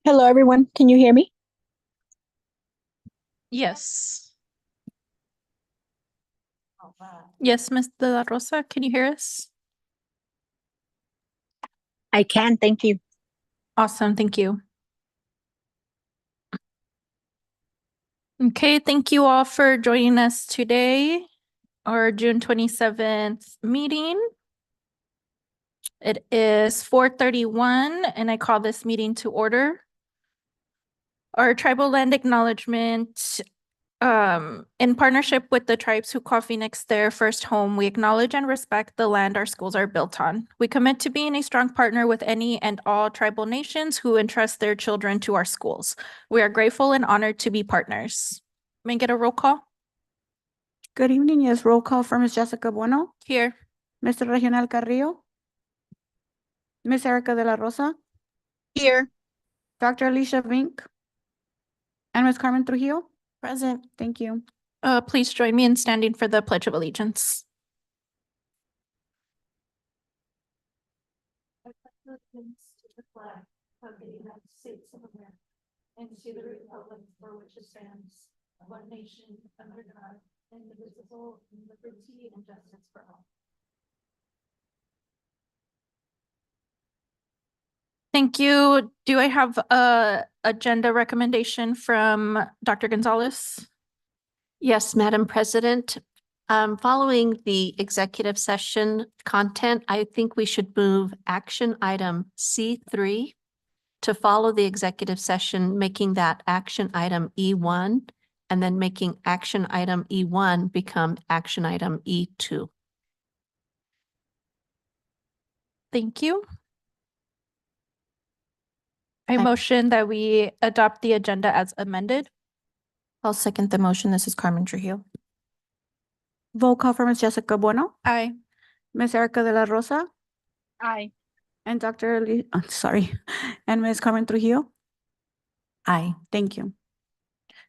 Hello, everyone. Can you hear me? Yes. Yes, Ms. De La Rosa, can you hear us? I can. Thank you. Awesome, thank you. Okay, thank you all for joining us today, our June 27th meeting. It is 4:31 and I call this meeting to order. Our tribal land acknowledgement, in partnership with the tribes who call Phoenix their first home, we acknowledge and respect the land our schools are built on. We commit to being a strong partner with any and all tribal nations who entrust their children to our schools. We are grateful and honored to be partners. May I get a roll call? Good evening. Yes, roll call for Ms. Jessica Bueno, Here. Mr. Regional Carrillo, Ms. Erica De La Rosa, Here. Dr. Alicia Vink, and Ms. Carmen Trujillo. Present. Thank you. Please join me in standing for the Pledge of Allegiance. Allegiance to the flag of the United States of America and to the republic for which it stands, one nation under God, indivisible, with liberty and justice for all. Thank you. Do I have a agenda recommendation from Dr. Gonzalez? Yes, Madam President. Following the executive session content, I think we should move action item C3 to follow the executive session, making that action item E1, and then making action item E1 become action item E2. Thank you. I motion that we adopt the agenda as amended. I'll second the motion. This is Carmen Trujillo. Roll call for Ms. Jessica Bueno, Aye. Ms. Erica De La Rosa, Aye. and and Ms. Carmen Trujillo. Aye. Thank you.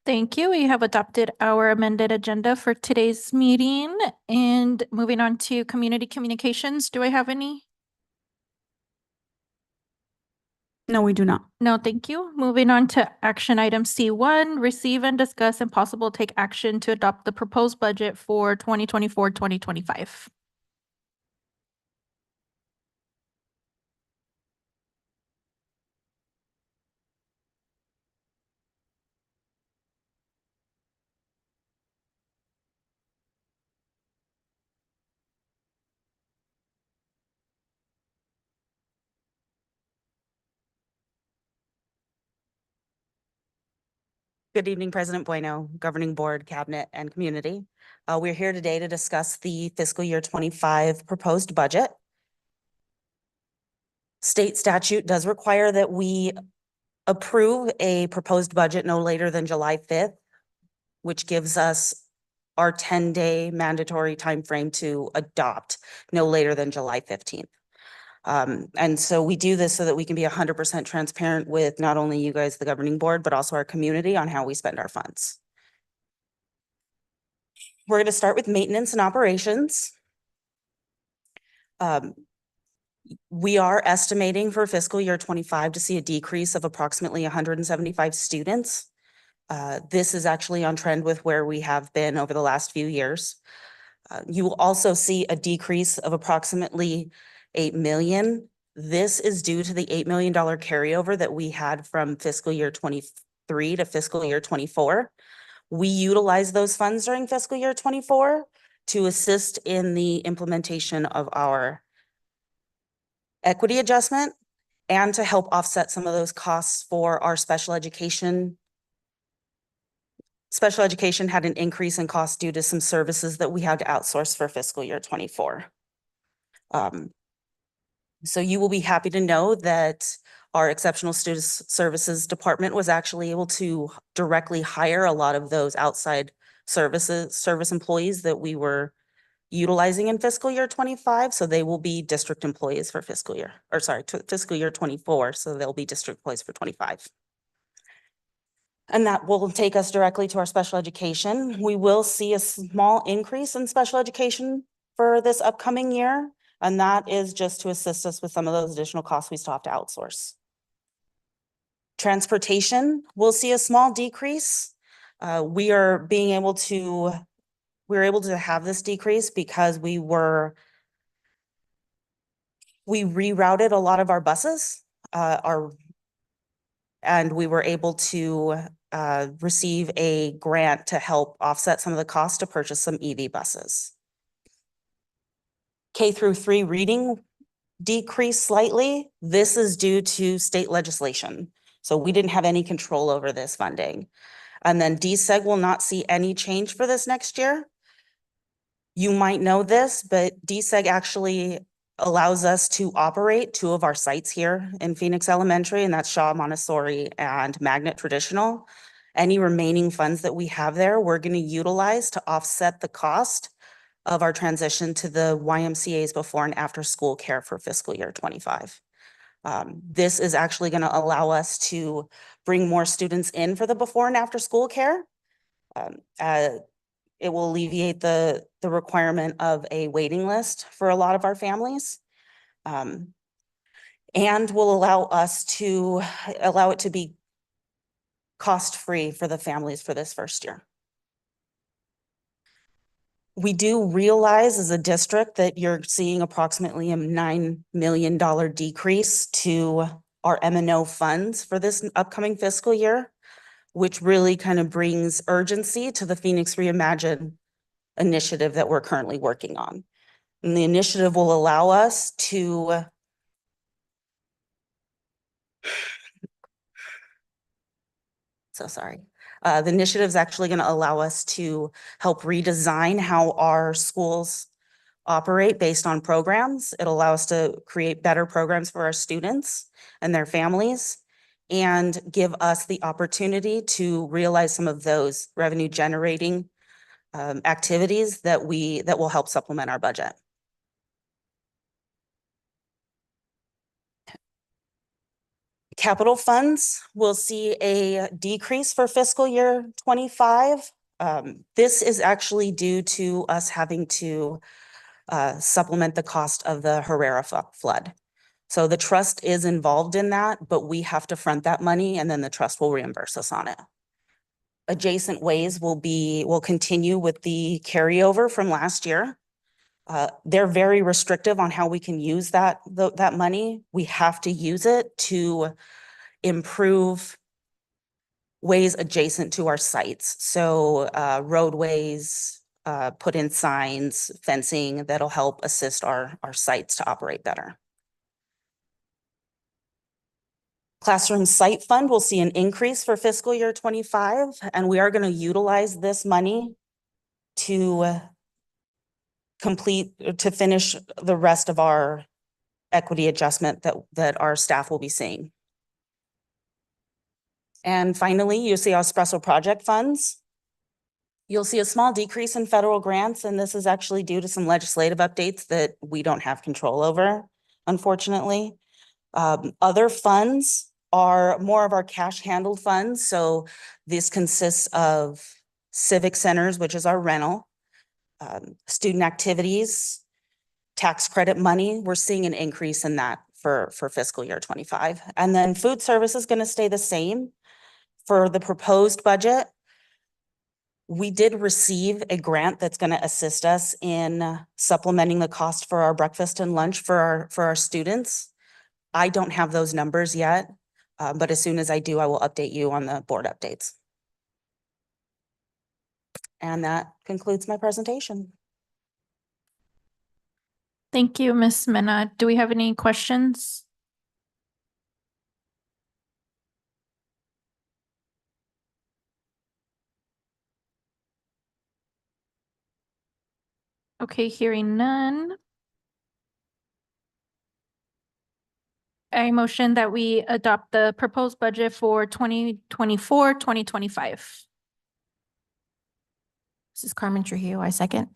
Thank you. We have adopted our amended agenda for today's meeting. And moving on to community communications, do I have any? No, we do not. No, thank you. Moving on to action item C1, receive and discuss and possible take action to adopt the proposed budget for 2024-2025. Good evening, President Bueno, Governing Board, Cabinet, and Community. We're here today to discuss the fiscal year 25 proposed budget. State statute does require that we approve a proposed budget no later than July 5th, which gives us our 10-day mandatory timeframe to adopt no later than July 15th. And so we do this so that we can be 100% transparent with not only you guys, the governing board, but also our community on how we spend our funds. We're going to start with maintenance and operations. We are estimating for fiscal year 25 to see a decrease of approximately 175 students. This is actually on trend with where we have been over the last few years. You will also see a decrease of approximately $8 million. This is due to the $8 million carryover that we had from fiscal year 23 to fiscal year 24. We utilized those funds during fiscal year 24 to assist in the implementation of our equity adjustment and to help offset some of those costs for our special education. Special education had an increase in cost due to some services that we had to outsource for fiscal year 24. So you will be happy to know that our exceptional students services department was actually able to directly hire a lot of those outside service employees that we were utilizing in fiscal year 25. So they will be district employees for fiscal year, or sorry, fiscal year 24. So they'll be district employees for 25. And that will take us directly to our special education. We will see a small increase in special education for this upcoming year. And that is just to assist us with some of those additional costs we still have to outsource. Transportation will see a small decrease. We are able to have this decrease because we rerouted a lot of our buses, and we were able to receive a grant to help offset some of the cost to purchase some EV buses. K-3 reading decreased slightly. This is due to state legislation. So we didn't have any control over this funding. And then DSEG will not see any change for this next year. You might know this, but DSEG actually allows us to operate two of our sites here in Phoenix Elementary, and that's Shaw Montessori and Magnet Traditional. Any remaining funds that we have there, we're going to utilize to offset the cost of our transition to the YMCA's before and after school care for fiscal year 25. This is actually going to allow us to bring more students in for the before and after school care. It will alleviate the requirement of a waiting list for a lot of our families. And will allow it to be cost-free for the families for this first year. We do realize as a district that you're seeing approximately a $9 million decrease to our M&O funds for this upcoming fiscal year, which really kind of brings urgency to the Phoenix Reimagine initiative that we're currently working on. And the initiative will allow us to the initiative is actually going to allow us to help redesign how our schools operate based on programs. It'll allow us to create better programs for our students and their families, and give us the opportunity to realize some of those revenue generating activities that will help supplement our budget. Capital funds will see a decrease for fiscal year 25. This is actually due to us having to supplement the cost of the Herrera flood. So the trust is involved in that, but we have to front that money and then the trust will reimburse us on it. Adjacent ways will continue with the carryover from last year. They're very restrictive on how we can use that money. We have to use it to improve ways adjacent to our sites. So roadways, put in signs, fencing that'll help assist our sites to operate better. Classroom Site Fund will see an increase for fiscal year 25, and we are going to utilize this money to finish the rest of our equity adjustment that our staff will be seeing. And finally, you'll see our special project funds. You'll see a small decrease in federal grants, and this is actually due to some legislative updates that we don't have control over, unfortunately. Other funds are more of our cash handled funds. So this consists of civic centers, which is our rental, student activities, tax credit money. We're seeing an increase in that for fiscal year 25. And then food service is going to stay the same. For the proposed budget, we did receive a grant that's going to assist us in supplementing the cost for our breakfast and lunch for our students. I don't have those numbers yet, but as soon as I do, I will update you on the board updates. And that concludes my presentation. Thank you, Ms. Mena. Do we have any questions? Okay, hearing none. I motion that we adopt the proposed budget for 2024-2025. This is Carmen Trujillo. I second.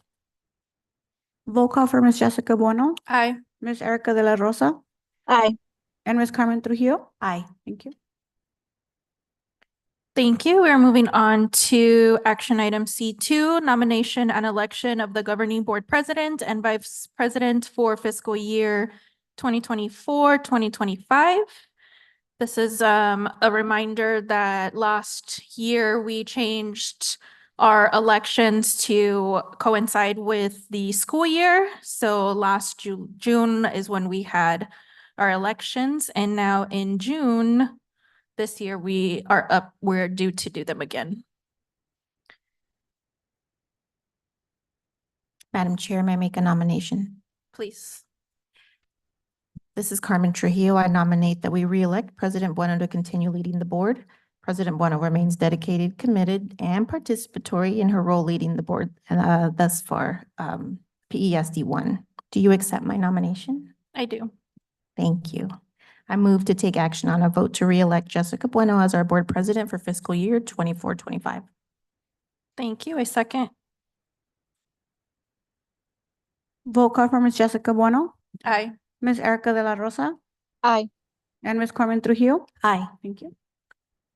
Roll call for Ms. Jessica Bueno, Aye. Ms. Erica De La Rosa, Aye. and Ms. Carmen Trujillo. Aye. Thank you. Thank you. We're moving on to action item C2, nomination and election of the governing board president and vice president for fiscal year 2024-2025. This is a reminder that last year we changed our elections to coincide with the school year. So last June is when we had our elections, and now in June this year we're due to do them again. Madam Chair, may I make a nomination? Please. This is Carmen Trujillo. I nominate that we re-elect President Bueno to continue leading the board. President Bueno remains dedicated, committed, and participatory in her role leading the board thus far, PESD 1. Do you accept my nomination? I do. Thank you. I move to take action on a vote to re-elect Jessica Bueno as our board president for fiscal year 24-25. Thank you. I second. Roll call for Ms. Jessica Bueno, Aye. Ms. Erica De La Rosa, Aye. and Ms. Carmen Trujillo. Aye. Thank you.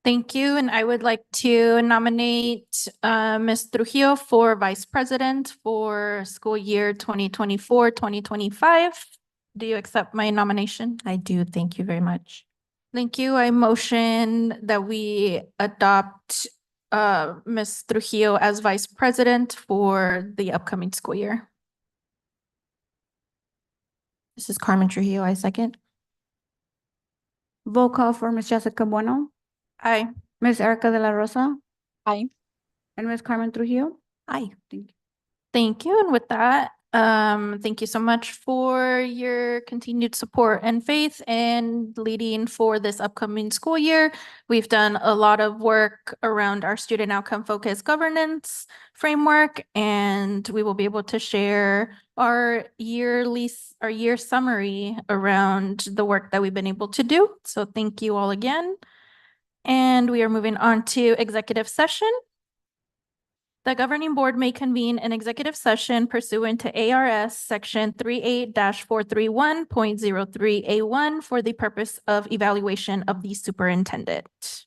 Thank you, and I would like to nominate Ms. Trujillo for vice president for school year 2024-2025. Do you accept my nomination? I do. Thank you very much. Thank you. I motion that we adopt Ms. Trujillo as vice president for the upcoming school year. This is Carmen Trujillo. I second. Roll call for Ms. Jessica Bueno, Aye. Ms. Erica De La Rosa, Aye. and Ms. Carmen Trujillo. Aye. Thank you. Thank you. And with that, thank you so much for your continued support and faith and leading for this upcoming school year. We've done a lot of work around our student outcome focused governance framework, and we will be able to share our year summary around the work that we've been able to do. So thank you all again. And we are moving on to executive session. The governing board may convene an executive session pursuant to ARS Section 38-431.03A1 for the purpose of evaluation of the superintendent.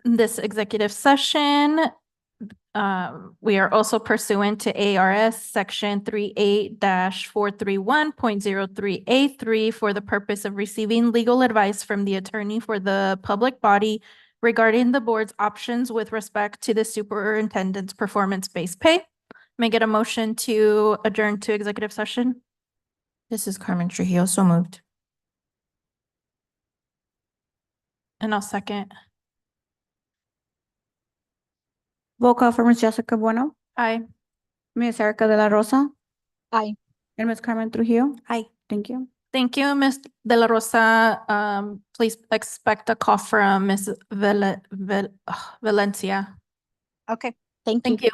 This executive session, we are also pursuant to ARS Section 38-431.03A3 for the purpose of receiving legal advice from the attorney for the public body regarding the board's options with respect to the superintendent's performance-based pay. May I get a motion to adjourn to executive session? This is Carmen Trujillo. So moved. And I'll second. Roll call for Ms. Jessica Bueno, Aye. Ms. Erica De La Rosa, Aye. and Ms. Carmen Trujillo. Aye. Thank you. Thank you, Ms. De La Rosa. Please expect a call from Ms. Valencia. Okay. Thank you. Thank you.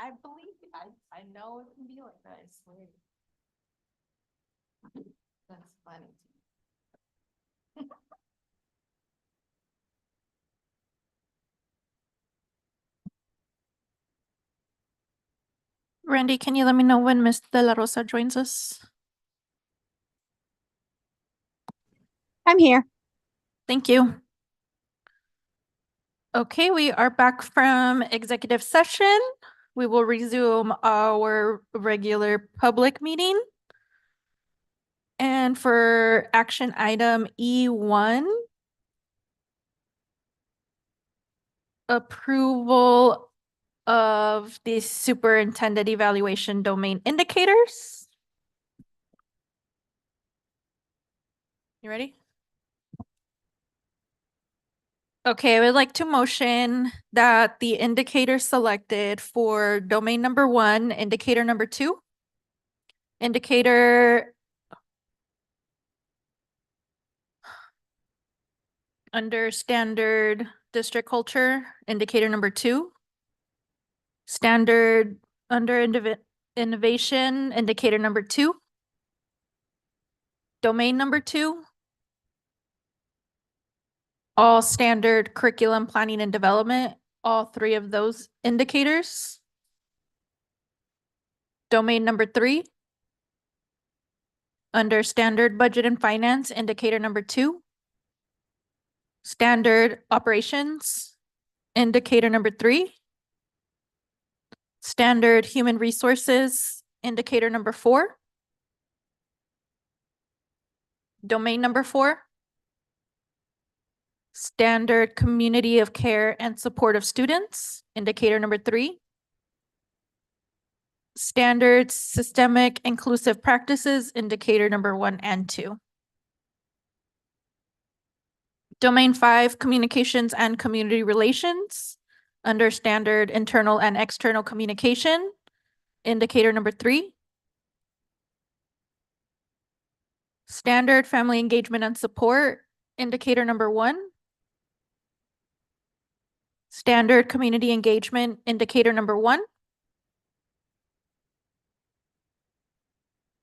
I believe, I know it can be like that, I swear. That's funny. Randy, can you let me know when Ms. De La Rosa joins us? I'm here. Thank you. Okay, we are back from executive session. We will resume our regular public meeting. And for action item E1, approval of the superintendent evaluation domain indicators. You ready? Okay, I would like to motion that the indicator selected for domain number 1, indicator number 2, indicator under standard district culture, indicator number 2, standard under innovation, indicator number 2, domain number 2, all standard curriculum planning and development, all 3 of those indicators. Domain number 3, under standard budget and finance, indicator number 2, standard operations, indicator number 3, standard human resources, indicator number 4, domain number 4, standard community of care and support of students, indicator number 3, standard systemic inclusive practices, indicator number 1 and 2. Domain 5, communications and community relations, under standard internal and external communication, indicator number 3. Standard family engagement and support, indicator number 1. Standard community engagement, indicator number 1.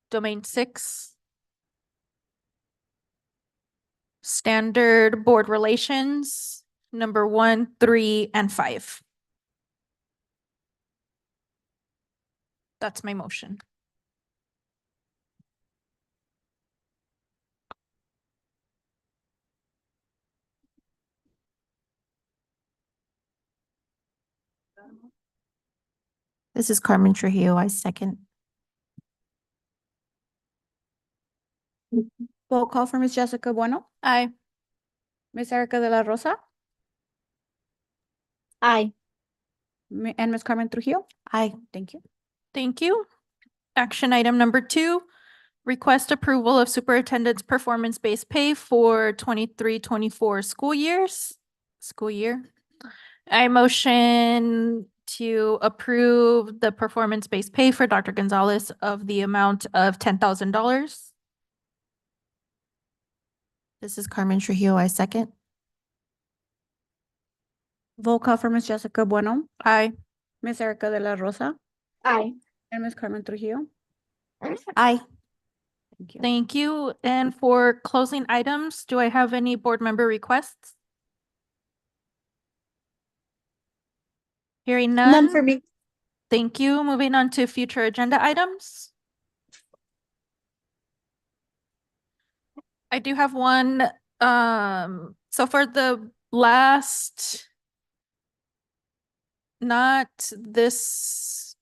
Domain 6. Standard board relations, number 1, 3, and 5. That's my motion. This is Carmen Trujillo. I second. Roll call for Ms. Jessica Bueno, Aye. Ms. Erica De La Rosa, Aye. and Ms. Carmen Trujillo. Aye. Thank you. Thank you. Action item number 2, request approval of superintendent's performance-based pay for 23-24 school year. I motion to approve the performance-based pay for Dr. Gonzalez of the amount of $10,000. This is Carmen Trujillo. I second. Roll call for Ms. Jessica Bueno, Aye. Ms. Erica De La Rosa, Aye. and Ms. Carmen Trujillo. Aye. Thank you. Thank you. And for closing items, do I have any board member requests? Hearing none. None for me. Thank you. Moving on to future agenda items. I do have one, so for the last, not this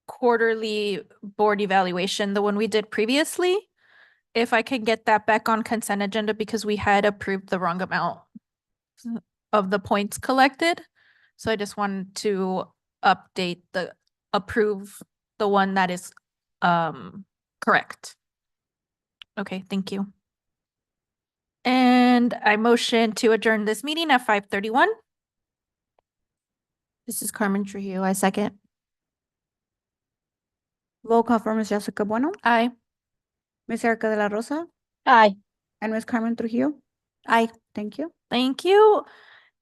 quarterly board evaluation, the one we did previously, if I can get that back on consent agenda because we had approved the wrong amount of the points collected. So I just wanted to approve the one that is correct. Okay, thank you. And I motion to adjourn this meeting at 5:31. This is Carmen Trujillo. I second. Roll call for Ms. Jessica Bueno, Aye. Ms. Erica De La Rosa, Aye. and Ms. Carmen Trujillo. Aye. Thank you. Thank you.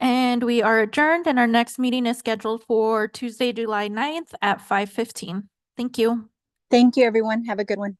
And we are adjourned, and our next meeting is scheduled for Tuesday, July 9th at 5:15. Thank you. Thank you, everyone. Have a good one.